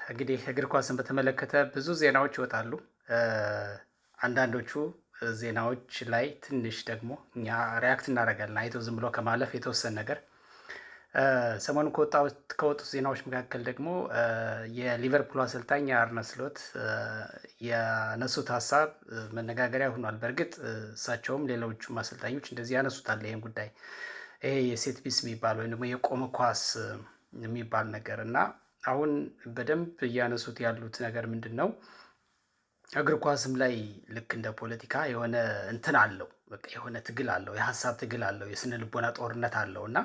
እንግዲህ እግር ኳስን በተመለከተ ብዙ ዜናዎች ይወጣሉ። አንዳንዶቹ ዜናዎች ላይ ትንሽ ደግሞ እኛ ሪያክት እናደርጋለን አይቶ ዝም ብሎ ከማለፍ የተወሰነ ነገር። ሰሞኑን ከወጡት ዜናዎች መካከል ደግሞ የሊቨርፑል አሰልጣኝ አርነ ስሎት ያነሱት ሀሳብ መነጋገሪያ ሆኗል። በእርግጥ እሳቸውም ሌሎቹም አሰልጣኞች እንደዚህ ያነሱታል ይህን ጉዳይ። ይሄ የሴት ፒስ የሚባል ወይም ደግሞ የቆመ ኳስ የሚባል ነገር እና አሁን በደንብ እያነሱት ያሉት ነገር ምንድን ነው? እግር ኳስም ላይ ልክ እንደ ፖለቲካ የሆነ እንትን አለው፣ በቃ የሆነ ትግል አለው፣ የሀሳብ ትግል አለው፣ የስነ ልቦና ጦርነት አለው እና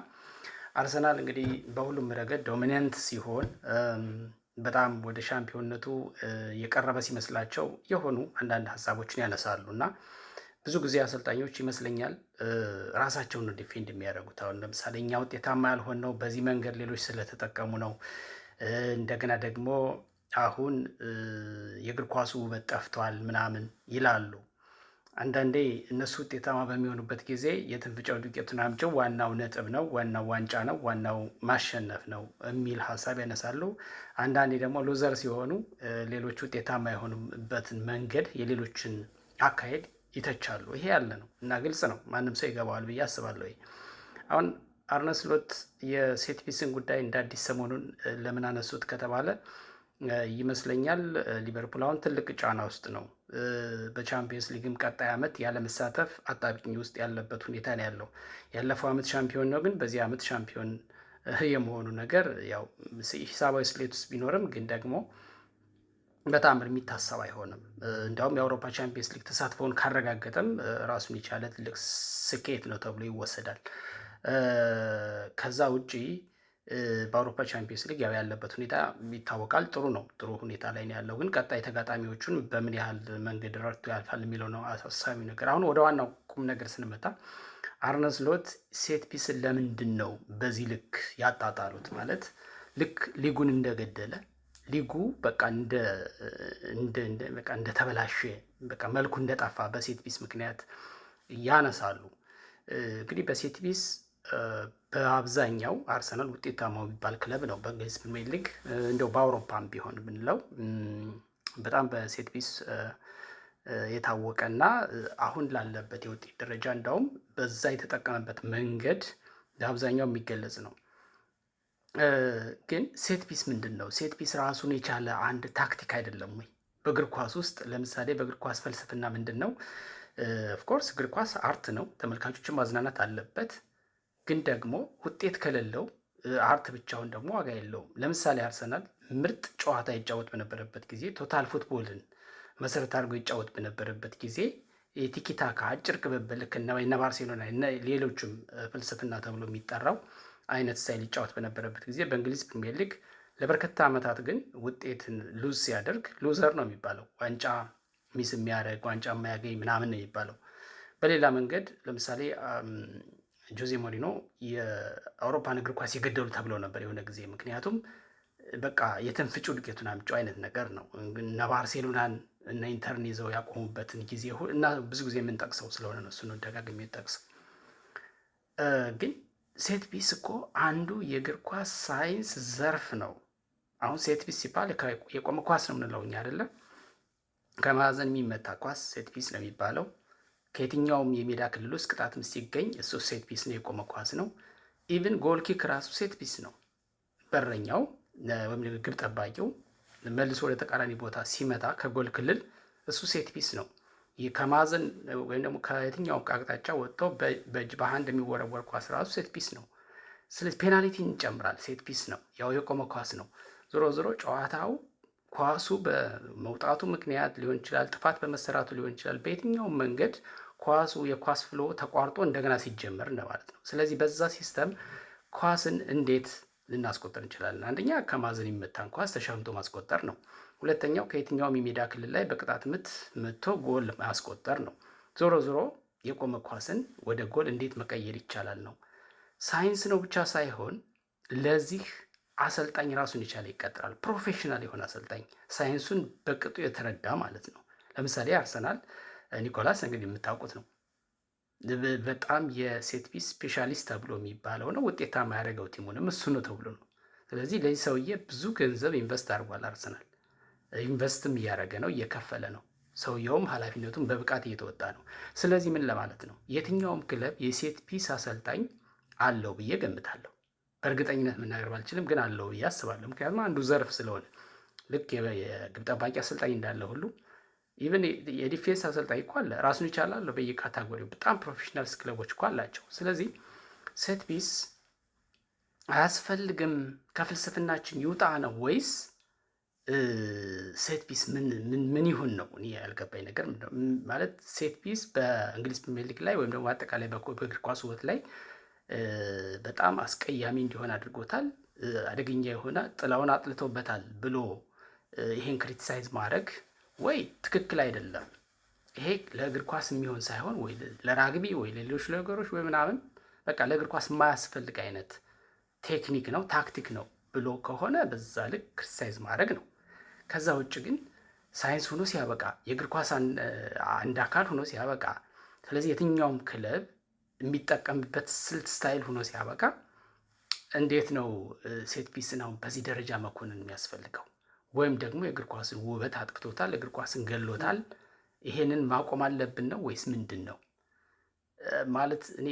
አርሰናል እንግዲህ በሁሉም ረገድ ዶሚናንት ሲሆን በጣም ወደ ሻምፒዮንነቱ የቀረበ ሲመስላቸው የሆኑ አንዳንድ ሀሳቦችን ያነሳሉ እና ብዙ ጊዜ አሰልጣኞች ይመስለኛል ራሳቸውን ዲፌንድ የሚያደርጉት። አሁን ለምሳሌ እኛ ውጤታማ ያልሆነው በዚህ መንገድ ሌሎች ስለተጠቀሙ ነው። እንደገና ደግሞ አሁን የእግር ኳሱ ውበት ጠፍቷል ምናምን ይላሉ። አንዳንዴ እነሱ ውጤታማ በሚሆኑበት ጊዜ የትንፍጫው ዱቄቱን አምጪው ዋናው ነጥብ ነው፣ ዋናው ዋንጫ ነው፣ ዋናው ማሸነፍ ነው የሚል ሀሳብ ያነሳሉ። አንዳንዴ ደግሞ ሉዘር ሲሆኑ ሌሎች ውጤታማ የሆኑበትን መንገድ፣ የሌሎችን አካሄድ ይተቻሉ። ይሄ ያለ ነው እና ግልጽ ነው፣ ማንም ሰው ይገባዋል ብዬ አስባለሁ። አሁን አርነ ስሎት የሴት ፒስን ጉዳይ እንደ አዲስ ሰሞኑን ለምን አነሱት ከተባለ ይመስለኛል ሊቨርፑል አሁን ትልቅ ጫና ውስጥ ነው። በቻምፒየንስ ሊግም ቀጣይ ዓመት ያለመሳተፍ አጣብቂኝ ውስጥ ያለበት ሁኔታ ነው ያለው። ያለፈው ዓመት ሻምፒዮን ነው፣ ግን በዚህ ዓመት ሻምፒዮን የመሆኑ ነገር ያው ሂሳባዊ ስሌት ውስጥ ቢኖርም ግን ደግሞ በጣም የሚታሰብ አይሆንም። እንዲያውም የአውሮፓ ቻምፒየንስ ሊግ ተሳትፎውን ካረጋገጠም ራሱን የቻለ ትልቅ ስኬት ነው ተብሎ ይወሰዳል። ከዛ ውጪ በአውሮፓ ቻምፒየንስ ሊግ ያው ያለበት ሁኔታ ይታወቃል። ጥሩ ነው፣ ጥሩ ሁኔታ ላይ ነው ያለው። ግን ቀጣይ ተጋጣሚዎቹን በምን ያህል መንገድ ረድቶ ያልፋል የሚለው ነው አሳሳቢ ነገር። አሁን ወደ ዋናው ቁም ነገር ስንመጣ አርነ ስሎት ሴት ፒስን ለምንድን ነው በዚህ ልክ ያጣጣሉት? ማለት ልክ ሊጉን እንደገደለ ሊጉ በቃ እንደተበላሸ በቃ መልኩ እንደጠፋ በሴት ፒስ ምክንያት ያነሳሉ። እንግዲህ በሴት ፒስ በአብዛኛው አርሰናል ውጤታማው የሚባል ክለብ ነው በእንግሊዝ ፕሪሚየር ሊግ። እንደው በአውሮፓም ቢሆን ብንለው በጣም በሴት ፒስ የታወቀና አሁን ላለበት የውጤት ደረጃ እንዳውም በዛ የተጠቀመበት መንገድ በአብዛኛው የሚገለጽ ነው። ግን ሴት ፒስ ምንድን ነው? ሴት ፒስ ራሱን የቻለ አንድ ታክቲክ አይደለም ወይ? በእግር ኳስ ውስጥ ለምሳሌ በእግር ኳስ ፍልስፍና ምንድን ነው? ኦፍኮርስ እግር ኳስ አርት ነው፣ ተመልካቾችን ማዝናናት አለበት። ግን ደግሞ ውጤት ከሌለው አርት ብቻውን ደግሞ ዋጋ የለውም። ለምሳሌ አርሰናል ምርጥ ጨዋታ ይጫወት በነበረበት ጊዜ፣ ቶታል ፉትቦልን መሰረት አድርጎ ይጫወት በነበረበት ጊዜ የቲኪታካ አጭር ቅብብል ልክ እነ ባርሴሎና ሌሎችም ፍልስፍና ተብሎ የሚጠራው አይነት ስታይል ይጫወት በነበረበት ጊዜ በእንግሊዝ ፕሪሚየር ሊግ ለበርካታ ዓመታት ግን ውጤትን ሉዝ ሲያደርግ ሉዘር ነው የሚባለው። ዋንጫ ሚስ የሚያደርግ ዋንጫ የማያገኝ ምናምን ነው የሚባለው። በሌላ መንገድ ለምሳሌ ጆዜ ሞሪኖ የአውሮፓን እግር ኳስ የገደሉ ተብለው ነበር የሆነ ጊዜ። ምክንያቱም በቃ የተንፍጩ ዱቄቱን አምጪው አይነት ነገር ነው። እነ ባርሴሎናን እነ ኢንተርን ይዘው ያቆሙበትን ጊዜ እና ብዙ ጊዜ የምንጠቅሰው ስለሆነ ነው እሱን ደጋግሜ የምጠቅሰው። ግን ሴት ፒስ እኮ አንዱ የእግር ኳስ ሳይንስ ዘርፍ ነው። አሁን ሴት ፒስ ሲባል የቆመ ኳስ ነው የምንለው እኛ አይደለም። ከማዕዘን የሚመታ ኳስ ሴት ፒስ ነው የሚባለው። ከየትኛውም የሜዳ ክልል ውስጥ ቅጣትም ሲገኝ እሱ ሴት ፒስ ነው፣ የቆመ ኳስ ነው። ኢቭን ጎል ኪክ ራሱ ሴት ፒስ ነው። በረኛው ወይም ግብ ጠባቂው መልሶ ወደ ተቃራኒ ቦታ ሲመታ ከጎል ክልል እሱ ሴት ፒስ ነው። ከማዕዘን ወይም ደግሞ ከየትኛው አቅጣጫ ወጥቶ በእጅ በሃንድ የሚወረወር ኳስ ራሱ ሴት ፒስ ነው። ስለዚህ ፔናልቲን ይጨምራል። ሴት ፒስ ነው፣ ያው የቆመ ኳስ ነው። ዞሮ ዞሮ ጨዋታው ኳሱ በመውጣቱ ምክንያት ሊሆን ይችላል፣ ጥፋት በመሰራቱ ሊሆን ይችላል። በየትኛውም መንገድ ኳሱ የኳስ ፍሎ ተቋርጦ እንደገና ሲጀመር እንደማለት ነው። ስለዚህ በዛ ሲስተም ኳስን እንዴት ልናስቆጠር እንችላለን? አንደኛ ከማዕዘን የሚመታን ኳስ ተሻምቶ ማስቆጠር ነው። ሁለተኛው ከየትኛውም የሜዳ ክልል ላይ በቅጣት ምት መጥቶ ጎል ማስቆጠር ነው። ዞሮ ዞሮ የቆመ ኳስን ወደ ጎል እንዴት መቀየር ይቻላል ነው። ሳይንስ ነው ብቻ ሳይሆን ለዚህ አሰልጣኝ ራሱን የቻለ ይቀጥራል። ፕሮፌሽናል የሆነ አሰልጣኝ ሳይንሱን በቅጡ የተረዳ ማለት ነው። ለምሳሌ አርሰናል ኒኮላስ እንግዲህ የምታውቁት ነው። በጣም የሴት ፒስ ስፔሻሊስት ተብሎ የሚባለው ነው። ውጤታማ ያደረገው ቲሙንም እሱ ነው ተብሎ ነው። ስለዚህ ለዚህ ሰውዬ ብዙ ገንዘብ ኢንቨስት አድርጓል አርሰናል። ኢንቨስትም እያደረገ ነው፣ እየከፈለ ነው። ሰውየውም ኃላፊነቱን በብቃት እየተወጣ ነው። ስለዚህ ምን ለማለት ነው፣ የትኛውም ክለብ የሴት ፒስ አሰልጣኝ አለው ብዬ ገምታለሁ። በእርግጠኝነት መናገር ባልችልም ግን አለው ብዬ አስባለሁ። ምክንያቱም አንዱ ዘርፍ ስለሆነ ልክ የግብ ጠባቂ አሰልጣኝ እንዳለ ሁሉ ኢቨን የዲፌንስ አሰልጣኝ እኮ አለ፣ ራሱን ይቻላል። በየካታጎሪው በጣም ፕሮፌሽናልስ ክለቦች እኮ አላቸው። ስለዚህ ሴት ፒስ አያስፈልግም ከፍልስፍናችን ይውጣ ነው ወይስ ሴት ፒስ ምን ይሁን ነው? እኔ ያልገባኝ ነገር ማለት ሴት ፒስ በእንግሊዝ ፕሪሚየር ሊግ ላይ ወይም ደግሞ አጠቃላይ በእግር ኳስ ውበት ላይ በጣም አስቀያሚ እንዲሆን አድርጎታል፣ አደገኛ የሆነ ጥላውን አጥልቶበታል ብሎ ይሄን ክሪቲሳይዝ ማድረግ ወይ ትክክል አይደለም፣ ይሄ ለእግር ኳስ የሚሆን ሳይሆን ወይ ለራግቢ ወይ ለሌሎች ነገሮች ወይ ምናምን በቃ ለእግር ኳስ የማያስፈልግ አይነት ቴክኒክ ነው ታክቲክ ነው ብሎ ከሆነ በዛ ልክ ክሪቲሳይዝ ማድረግ ነው። ከዛ ውጭ ግን ሳይንስ ሆኖ ሲያበቃ የእግር ኳስ አንድ አካል ሆኖ ሲያበቃ፣ ስለዚህ የትኛውም ክለብ የሚጠቀምበት ስልት ስታይል ሆኖ ሲያበቃ እንዴት ነው ሴት ፒስ ነው በዚህ ደረጃ መኮንን የሚያስፈልገው? ወይም ደግሞ የእግር ኳስን ውበት አጥቅቶታል፣ እግር ኳስን ገሎታል፣ ይሄንን ማቆም አለብን ነው ወይስ ምንድን ነው? ማለት እኔ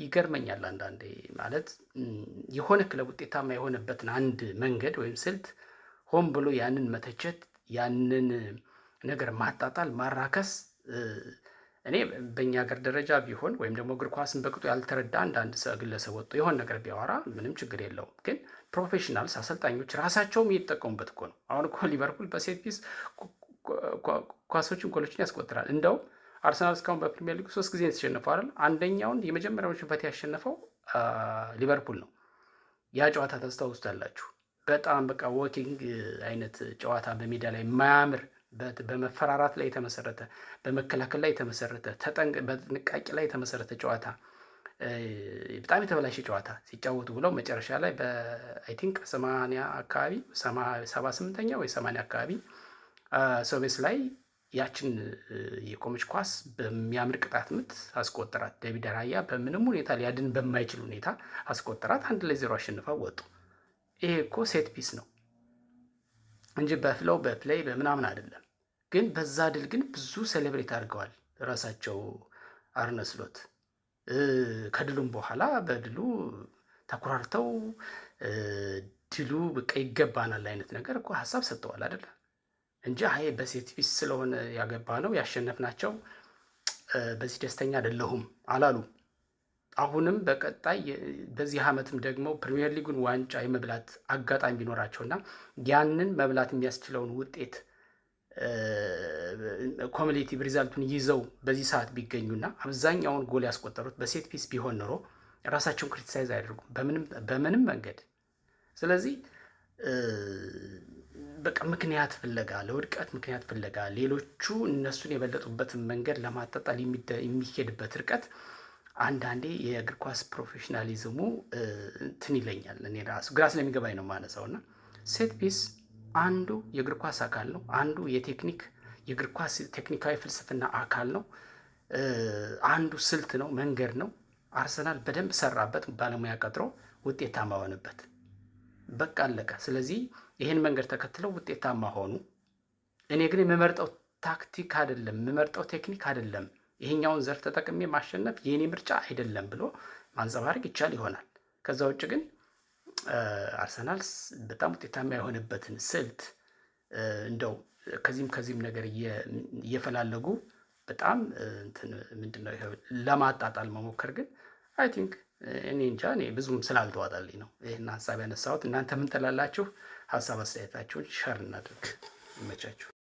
ይገርመኛል አንዳንዴ። ማለት የሆነ ክለብ ውጤታማ የሆነበትን አንድ መንገድ ወይም ስልት ሆን ብሎ ያንን መተቸት፣ ያንን ነገር ማጣጣል፣ ማራከስ እኔ በእኛ ሀገር ደረጃ ቢሆን ወይም ደግሞ እግር ኳስን በቅጡ ያልተረዳ አንዳንድ ግለሰብ ወጥቶ የሆነ ነገር ቢያወራ ምንም ችግር የለውም። ግን ፕሮፌሽናልስ አሰልጣኞች ራሳቸውም እየተጠቀሙበት እኮ ነው። አሁን እኮ ሊቨርፑል በሴት ፒስ ኳሶችን ጎሎችን ያስቆጥራል። እንደው አርሰናል እስካሁን በፕሪሚየር ሊግ 3 ጊዜ የተሸነፈው አይደል? አንደኛውን የመጀመሪያውን ሽንፈት ያሸነፈው ሊቨርፑል ነው። ያ ጨዋታ ታስታውሱታላችሁ። በጣም በቃ ዎኪንግ አይነት ጨዋታ በሜዳ ላይ የማያምር በመፈራራት ላይ የተመሰረተ በመከላከል ላይ የተመሰረተ በጥንቃቄ ላይ የተመሰረተ ጨዋታ በጣም የተበላሸ ጨዋታ ሲጫወቱ ብለው መጨረሻ ላይ በአይ ቲንክ 80 አካባቢ 78ኛ ወይ 80 አካባቢ ሶቤስ ላይ ያችን የቆመች ኳስ በሚያምር ቅጣት ምት አስቆጠራት። ዴቪድ ራያ በምንም ሁኔታ ሊያድን በማይችል ሁኔታ አስቆጠራት። 1-0 አሸንፈው ወጡ። ይሄ እኮ ሴት ፒስ ነው እንጂ በፍለው በፕሌይ በምናምን አይደለም። ግን በዛ ድል ግን ብዙ ሴሌብሬት አድርገዋል ራሳቸው አርነ ስሎት። ከድሉም በኋላ በድሉ ተኩራርተው ድሉ በቃ ይገባናል አይነት ነገር እኮ ሀሳብ ሰጥተዋል አይደለም እንጂ አይ በሴት ፒስ ስለሆነ ያገባ ነው ያሸነፍናቸው በዚህ ደስተኛ አይደለሁም አላሉ። አሁንም በቀጣይ በዚህ ዓመትም ደግሞ ፕሪሚየር ሊጉን ዋንጫ የመብላት አጋጣሚ ቢኖራቸውና ያንን መብላት የሚያስችለውን ውጤት ኮሙሌቲቭ ሪዛልቱን ይዘው በዚህ ሰዓት ቢገኙና አብዛኛውን ጎል ያስቆጠሩት በሴት ፒስ ቢሆን ኖሮ ራሳቸውን ክሪቲሳይዝ አያደርጉም በምንም መንገድ። ስለዚህ በቃ ምክንያት ፍለጋ ለውድቀት ምክንያት ፍለጋ ሌሎቹ እነሱን የበለጡበትን መንገድ ለማጣጣል የሚሄድበት ርቀት አንዳንዴ የእግር ኳስ ፕሮፌሽናሊዝሙ እንትን ይለኛል። እኔ ራሱ ግራ ስለሚገባኝ ነው ማነሳውና ሴት ፒስ አንዱ የእግር ኳስ አካል ነው። አንዱ የእግር ኳስ ቴክኒካዊ ፍልስፍና አካል ነው። አንዱ ስልት ነው፣ መንገድ ነው። አርሰናል በደንብ ሰራበት፣ ባለሙያ ቀጥሮ ውጤታማ ሆነበት። በቃ አለቀ። ስለዚህ ይህን መንገድ ተከትለው ውጤታማ ሆኑ። እኔ ግን የምመርጠው ታክቲክ አይደለም፣ የምመርጠው ቴክኒክ አይደለም፣ ይሄኛውን ዘርፍ ተጠቅሜ ማሸነፍ የኔ ምርጫ አይደለም ብሎ ማንጸባረቅ ይቻል ይሆናል። ከዛ ውጭ ግን አርሰናል በጣም ውጤታማ የሆነበትን ስልት እንደው ከዚህም ነገር እየፈላለጉ በጣም ምንድነው ለማጣጣል መሞከር ግን አይ ቲንክ እኔ እንጃ እኔ ብዙም ስላልተዋጣልኝ ነው ይህን ሀሳብ ያነሳሁት። እናንተ ምን ትላላችሁ? ሀሳብ አስተያየታችሁን ሸር እናድርግ። ይመቻችሁ።